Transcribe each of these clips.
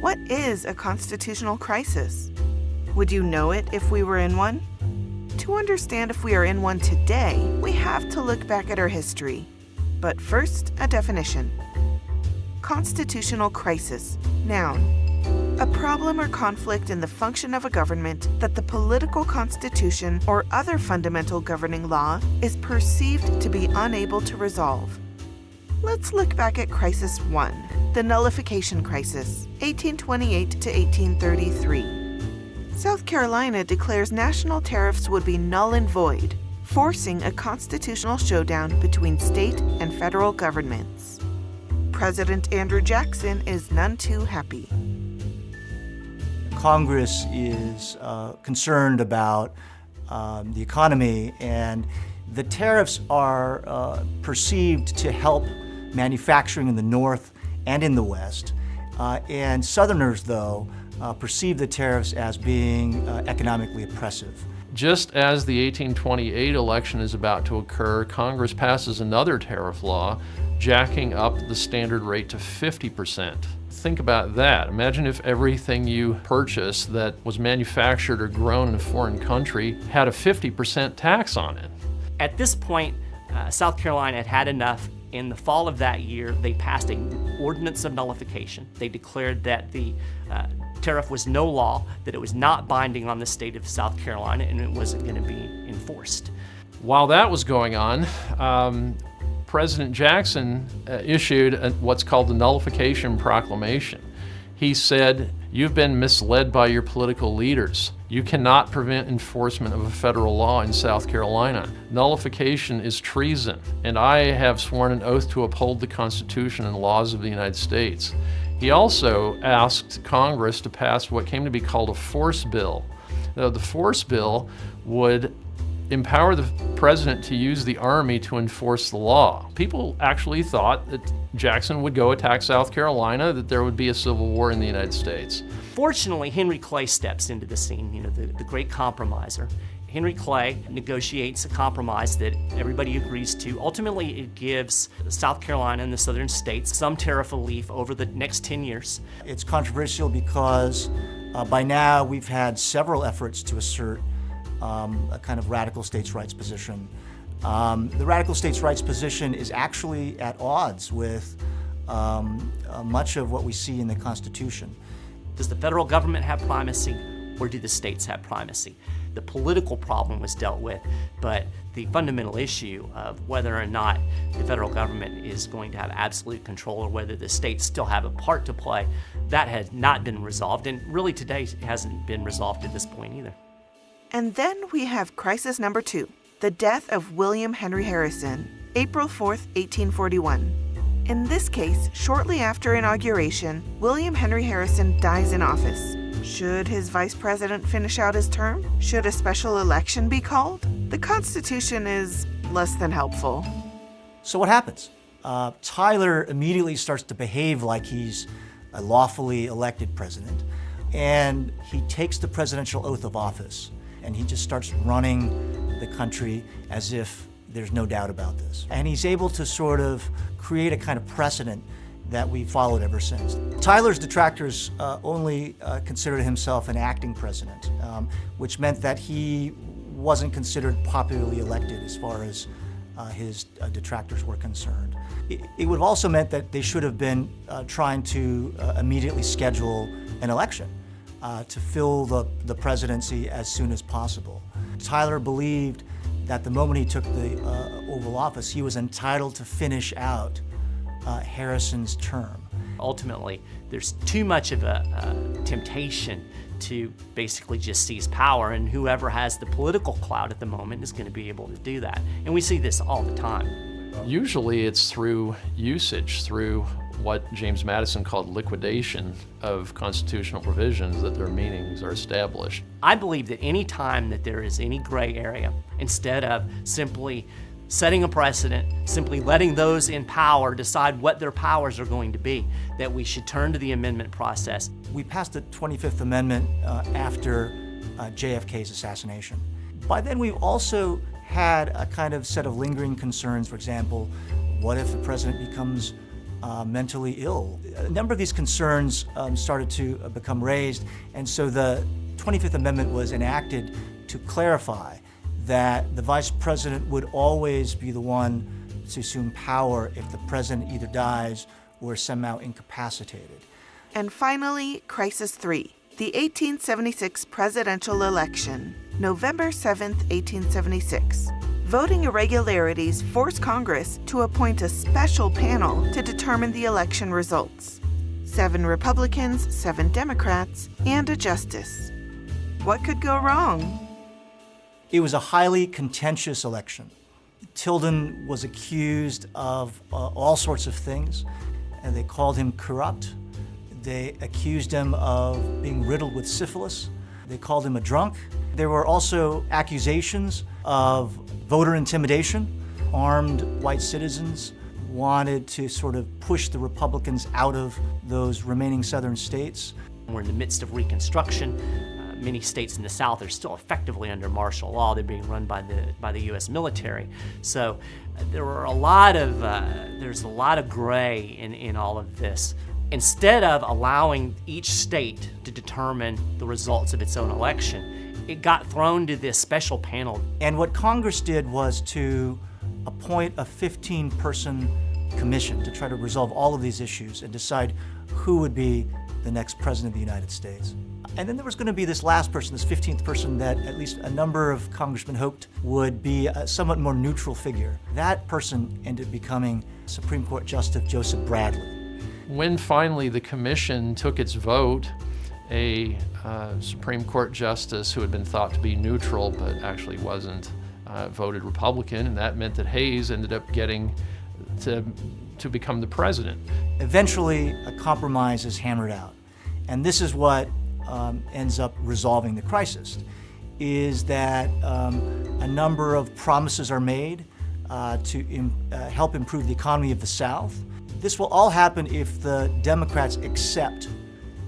what is a constitutional crisis? Would you know it if we were in one? To understand if we are in one today, we have to look back at our history. But first, a definition. Constitutional crisis, noun. A problem or conflict in the function of a government that the political constitution or other fundamental governing law is perceived to be unable to resolve. Let's look back at Crisis 1, the Nullification Crisis, 1828 to 1833. South Carolina declares national tariffs would be null and void, forcing a constitutional showdown between state and federal governments. President Andrew Jackson is none too happy. Congress is concerned about the economy, and the tariffs are perceived to help manufacturing in the North and in the West. And Southerners, though, perceive the tariffs as being economically oppressive. Just as the 1828 election is about to occur, Congress passes another tariff law, jacking up the standard rate to 50%. Think about that. Imagine if everything you purchase that was manufactured or grown in a foreign country had a 50% tax on it. At this point, South Carolina had had enough. In the fall of that year, they passed an ordinance of nullification. They declared that the tariff was no law, that it was not binding on the state of South Carolina, and it wasn't going to be enforced. While that was going on, President Jackson issued what's called the Nullification Proclamation. He said, "You've been misled by your political leaders. You cannot prevent enforcement of a federal law in South Carolina. Nullification is treason, and I have sworn an oath to uphold the Constitution and laws of the United States." He also asked Congress to pass what came to be called a force bill. Now, the force bill would empower the president to use the army to enforce the law. People actually thought that Jackson would go attack South Carolina, that there would be a civil war in the United States. Fortunately, Henry Clay steps into the scene, the great compromiser. Henry Clay negotiates a compromise that everybody agrees to. Ultimately, it gives South Carolina and the southern states some tariff relief over the next 10 years. It's controversial because by now we've had several efforts to assert a kind of radical states' rights position. The radical states' rights position is actually at odds with much of what we see in the Constitution. Does the federal government have primacy, or do the states have primacy? The political problem was dealt with, but the fundamental issue of whether or not the federal government is going to have absolute control or whether the states still have a part to play, that has not been resolved, and really today hasn't been resolved at this point either. And then we have crisis number 2, the death of William Henry Harrison, April 4th, 1841. In this case, shortly after inauguration, William Henry Harrison dies in office. Should his vice president finish out his term? Should a special election be called? The Constitution is less than helpful. So what happens? Tyler immediately starts to behave like he's a lawfully elected president, and he takes the presidential oath of office, and he just starts running the country as if there's no doubt about this. And he's able to sort of create a kind of precedent that we've followed ever since. Tyler's detractors only considered himself an acting president, which meant that he wasn't considered popularly elected as far as his detractors were concerned. It would have also meant that they should have been trying to immediately schedule an election to fill the presidency as soon as possible. Tyler believed that the moment he took the Oval Office, he was entitled to finish out Harrison's term. Ultimately, there's too much of a temptation to basically just seize power, and whoever has the political clout at the moment is going to be able to do that. And we see this all the time. Usually it's through usage, through what James Madison called liquidation of constitutional provisions, that their meanings are established. I believe that any time that there is any gray area, instead of simply setting a precedent, simply letting those in power decide what their powers are going to be, that we should turn to the amendment process. We passed the 25th Amendment after JFK's assassination. By then we've also had a kind of set of lingering concerns. For example, what if the president becomes mentally ill. A number of these concerns started to become raised, and so the 25th Amendment was enacted to clarify that the vice president would always be the one to assume power if the president either dies or is somehow incapacitated. And finally, Crisis 3, the 1876 presidential election, November 7, 1876. Voting irregularities forced Congress to appoint a special panel to determine the election results. 7 Republicans, 7 Democrats, and a justice. What could go wrong? It was a highly contentious election. Tilden was accused of all sorts of things, and they called him corrupt. They accused him of being riddled with syphilis. They called him a drunk. There were also accusations of voter intimidation. Armed white citizens wanted to sort of push the Republicans out of those remaining southern states. We're in the midst of Reconstruction. Many states in the South are still effectively under martial law. They're being run by the U.S. military. So there were there's a lot of gray in all of this. Instead of allowing each state to determine the results of its own election, it got thrown to this special panel. And what Congress did was to appoint a 15-person commission to try to resolve all of these issues and decide who would be the next president of the United States. And then there was going to be this last person, this 15th person, that at least a number of congressmen hoped would be a somewhat more neutral figure. That person ended up becoming Supreme Court Justice Joseph Bradley. When finally the commission took its vote, a Supreme Court justice who had been thought to be neutral but actually wasn't voted Republican, and that meant that Hayes ended up getting to become the president. Eventually, a compromise is hammered out, and this is what ends up resolving the crisis, is that a number of promises are made to help improve the economy of the South. This will all happen if the Democrats accept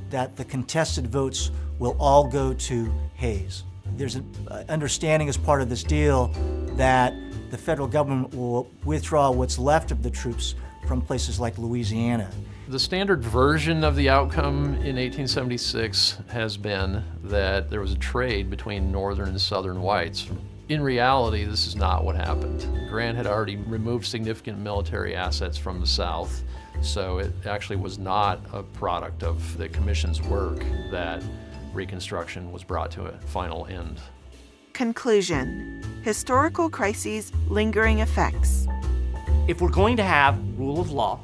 that the contested votes will all go to Hayes. There's an understanding as part of this deal that the federal government will withdraw what's left of the troops from places like Louisiana. The standard version of the outcome in 1876 has been that there was a trade between northern and southern whites. In reality, this is not what happened. Grant had already removed significant military assets from the South, so it actually was not a product of the Commission's work that Reconstruction was brought to a final end. Conclusion. Historical crises, lingering effects. If we're going to have rule of law,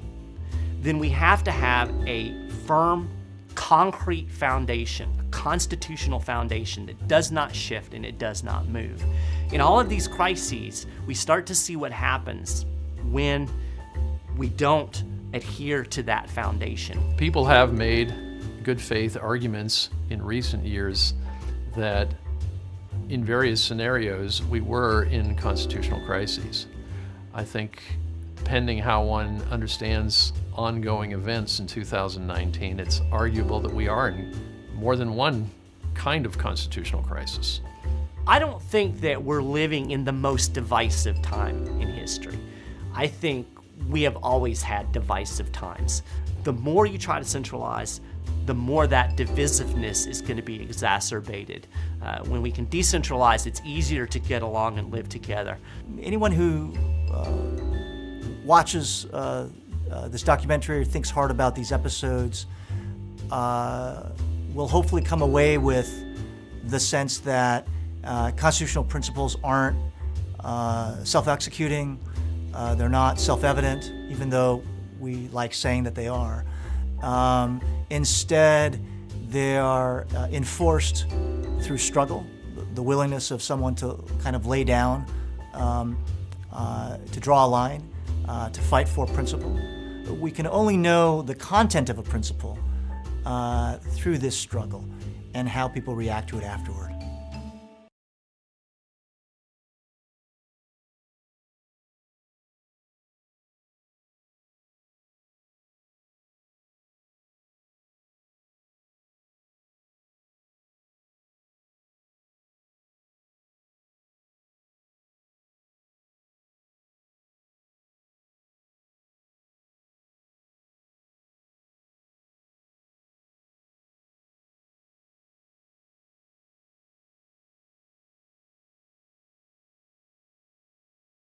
then we have to have a firm, concrete foundation, a constitutional foundation that does not shift and it does not move. In all of these crises, we start to see what happens when we don't adhere to that foundation. People have made good faith arguments in recent years that in various scenarios we were in constitutional crises. I think depending how one understands ongoing events in 2019, it's arguable that we are in more than one kind of constitutional crisis. I don't think that we're living in the most divisive time in history. I think we have always had divisive times. The more you try to centralize, the more that divisiveness is going to be exacerbated. When we can decentralize, it's easier to get along and live together. Anyone who watches this documentary or thinks hard about these episodes will hopefully come away with the sense that constitutional principles aren't self-executing, they're not self-evident, even though we like saying that they are. Instead, they are enforced through struggle, the willingness of someone to kind of lay down, to draw a line, to fight for a principle. We can only know the content of a principle through this struggle and how people react to it afterward.